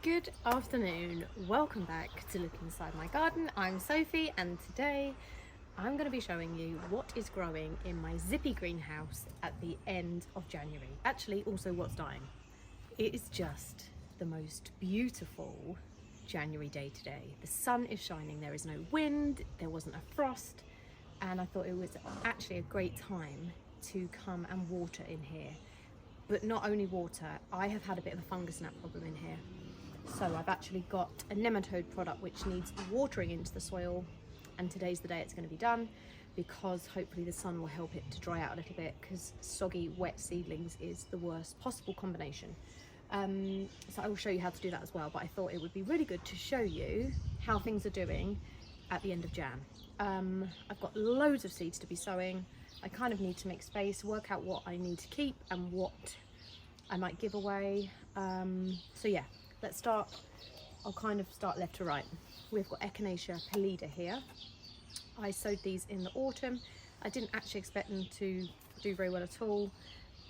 Good afternoon, welcome back to Look Inside My Garden. I'm Sophie and today I'm going to be showing you what is growing in my zippy greenhouse at the end of January. Actually also what's dying. It is just the most beautiful January day today. The sun is shining, there is no wind, there wasn't a frost, and I thought it was actually a great time to come and water in here. But not only water, I have had a bit of a fungus gnat problem in here. So I've actually got a nematode product which needs watering into the soil, and today's the day it's going to be done because hopefully the sun will help it to dry out a little bit, because soggy wet seedlings is the worst possible combination. So I will show you how to do that as well, but I thought it would be really good to show you how things are doing at the end of Jan. I've got loads of seeds to be sowing. I kind of need to make space, work out what I need to keep and what I might give away. So yeah, let's start. I'll kind of start left to right. We've got Echinacea pallida here. I sowed these in the autumn. I didn't actually expect them to do very well at all,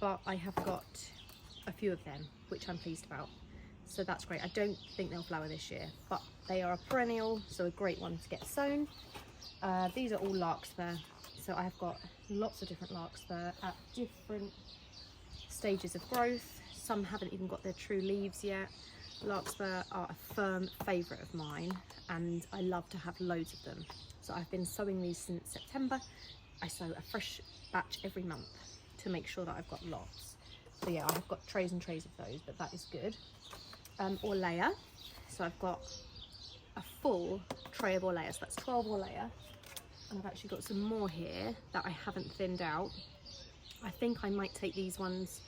but I have got a few of them, which I'm pleased about. So that's great. I don't think they'll flower this year, but they are a perennial, so a great one to get sown. These are all larkspur. So I've got lots of different larkspur at different stages of growth. Some haven't even got their true leaves yet. Larkspur are a firm favourite of mine and I love to have loads of them. So I've been sowing these since September. I sow a fresh batch every month to make sure that I've got lots. So yeah, I've got trays and trays of those, but that is good. Orlea. So I've got a full tray of Orlea, so that's 12 Orlea. And I've actually got some more here that I haven't thinned out. I think I might take these ones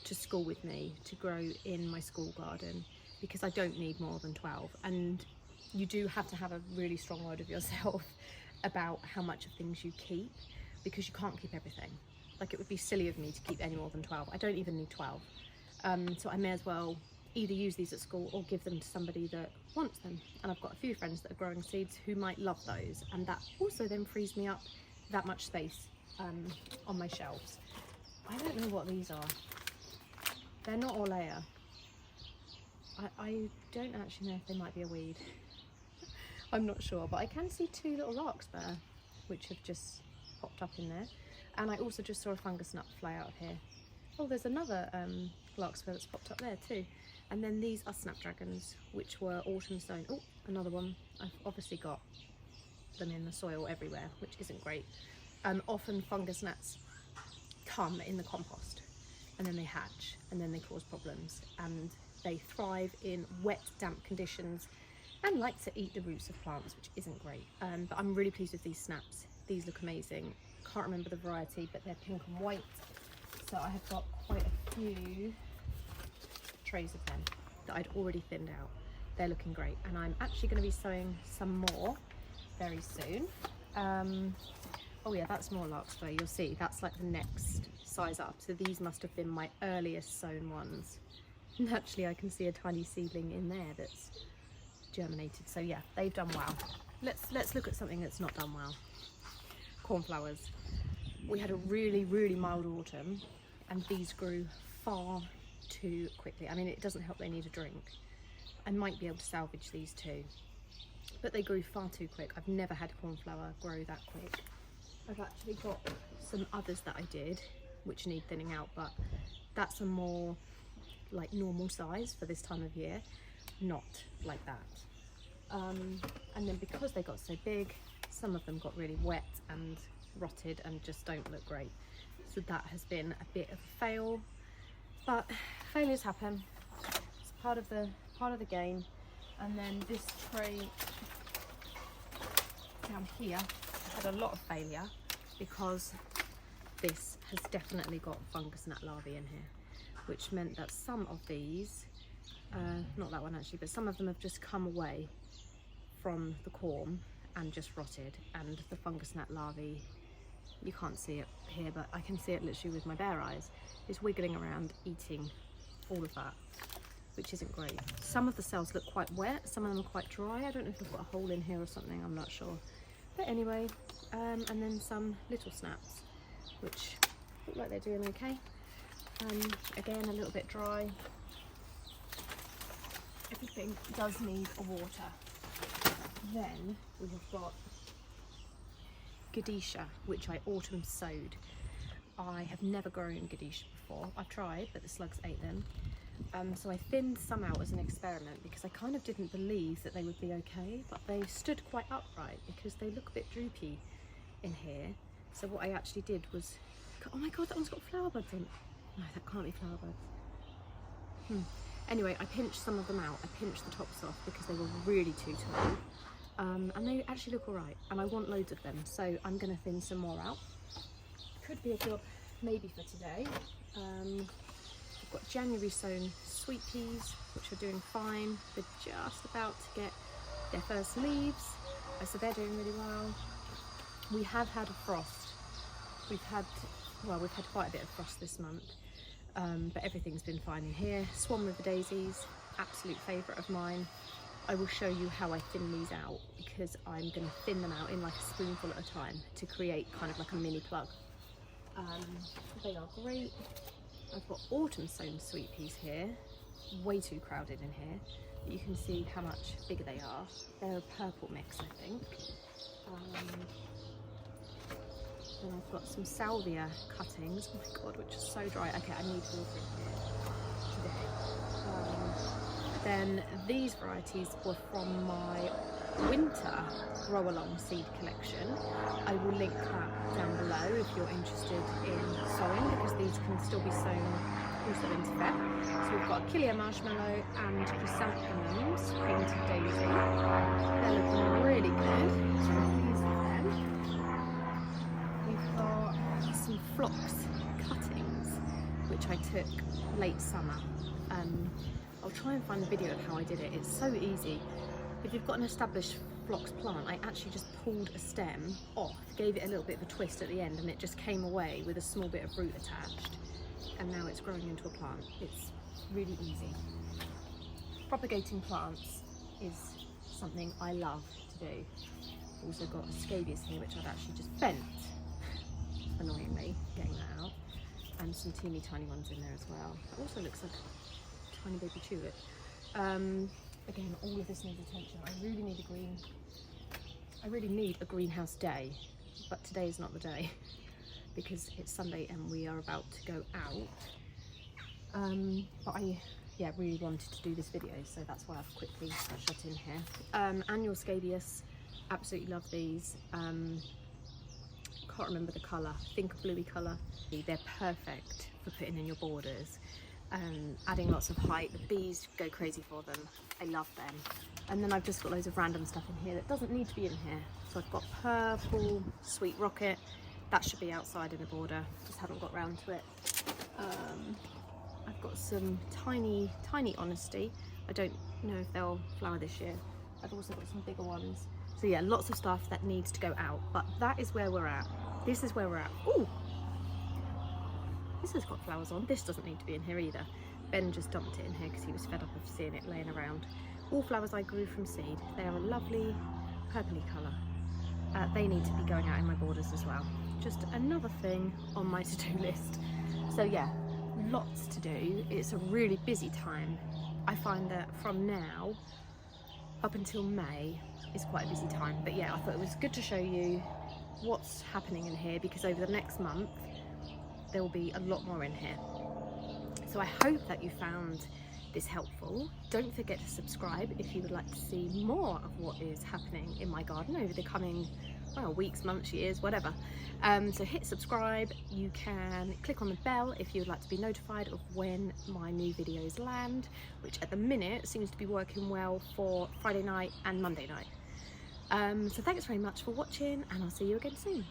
to school with me to grow in my school garden, because I don't need more than 12, and you do have to have a really strong word of yourself about how much of things you keep, because you can't keep everything. Like, it would be silly of me to keep any more than 12. I don't even need 12. So I may as well either use these at school or give them to somebody that wants them. And I've got a few friends that are growing seeds who might love those, and that also then frees me up that much space on my shelves. I don't know what these are. They're not Orlea. I don't actually know if they might be a weed. I'm not sure, but I can see two little larkspur which have just popped up in there, and I also just saw a fungus nut fly out of here. Oh, there's another larkspur that's popped up there too. And then these are snapdragons, which were autumn sown. Oh, another one. I've obviously got them in the soil everywhere, which isn't great. Often fungus gnats come in the compost and then they hatch and then they cause problems, and they thrive in wet, damp conditions and like to eat the roots of plants, which isn't great. But I'm really pleased with these snaps. These look amazing. Can't remember the variety, but they're pink and white. So I have got quite a few trays of them that I'd already thinned out. They're looking great, and I'm actually going to be sowing some more very soon. Oh yeah, that's more larkspur. You'll see that's like the next size up. So these must have been my earliest sown ones. And actually I can see a tiny seedling in there that's germinated. So yeah, they've done well. Let's look at something that's not done well. Cornflowers. We had a really mild autumn, and these grew far too quickly. I mean, it doesn't help they need a drink. I might be able to salvage these too, but they grew far too quick. I've never had cornflower grow that quick. I've actually got some others that I did which need thinning out, but that's a more like normal size for this time of year, not like that. And then because they got so big, some of them got really wet and rotted and just don't look great. So that has been a bit of a fail, but failures happen. It's part of the game. And then this tray down here had a lot of failure because this has definitely got fungus gnat larvae in here, which meant that some of these, not that one actually, but some of them have just come away from the corm and just rotted, and the fungus gnat larvae, you can't see it here, but I can see it literally with my bare eyes, is wiggling around eating all of that, which isn't great. Some of the cells look quite wet, some of them are quite dry. I don't know if I've got a hole in here or something, I'm not sure. But anyway, and then some little snaps, which look like they're doing okay. Again, a little bit dry. everything does need a water. Then we have got Gadisha, which I autumn sowed. I have never grown Gadisha before. I've tried, but the slugs ate them. So I thinned some out as an experiment because I kind of didn't believe that they would be okay, but they stood quite upright because they look a bit droopy in here. So what I actually did was, oh my god, that one's got flower buds on. No, that can't be flower buds. Anyway, I pinched some of them out. I pinched the tops off because they were really too tall. And they actually look alright, and I want loads of them, so I'm going to thin some more out. Could be a job maybe for today. I've got January sown sweet peas, which are doing fine. They're just about to get their first leaves, so they're doing really well. We have had a frost. We've had quite a bit of frost this month, but everything's been fine in here. Swan River daisies, absolute favourite of mine. I will show you how I thin these out because I'm going to thin them out in like a spoonful at a time to create kind of like a mini plug. They are great. I've got autumn sown sweet peas here, way too crowded in here, but you can see how much bigger they are. They're a purple mix, I think. Then I've got some salvia cuttings, oh my god, which is so dry. Okay, I need water in here today. Then these varieties were from my winter grow along seed collection. I will link that down below if you're interested in sowing, because these can still be sown also into Feb. So we've got Achillea marshmallow and chrysanthemums, painted daisy. They're looking really good, so I'm pleased with them. We've got some phlox cuttings, which I took late summer. I'll try and find the video of how I did it. It's so easy. If you've got an established phlox plant, I actually just pulled a stem off, gave it a little bit of a twist at the end, and it just came away with a small bit of root attached. And now it's growing into a plant. It's really easy. Propagating plants is something I love to do. Also got a scabious here, which I've actually just bent, annoyingly, getting that out. And some teeny tiny ones in there as well. It also looks like tiny baby tulip. Again, all of this needs attention. I really need a greenhouse day, but today is not the day because it's Sunday and we are about to go out. But I really wanted to do this video, so that's why I've quickly shut in here. Annual scabious, absolutely love these. Can't remember the colour, I think a bluey colour. They're perfect for putting in your borders. Adding lots of height. The bees go crazy for them. I love them. And then I've just got loads of random stuff in here that doesn't need to be in here. So I've got purple sweet rocket. That should be outside in the border. Just haven't got round to it. I've got some tiny honesty. I don't know if they'll flower this year. I've also got some bigger ones. So yeah, lots of stuff that needs to go out. But that is where we're at. This is where we're at. Ooh! This has got flowers on. This doesn't need to be in here either. Ben just dumped it in here because he was fed up of seeing it laying around. All flowers I grew from seed. They are a lovely purpley colour. They need to be going out in my borders as well. Just another thing on my to-do list. So yeah, lots to do. It's a really busy time. I find that from now up until May is quite a busy time. But yeah, I thought it was good to show you what's happening in here because over the next month there will be a lot more in here. So I hope that you found this helpful. Don't forget to subscribe if you would like to see more of what is happening in my garden over the coming weeks, months, years, whatever. So hit subscribe. You can click on the bell if you would like to be notified of when my new videos land, which at the minute seems to be working well for Friday night and Monday night. So thanks very much for watching, and I'll see you again soon.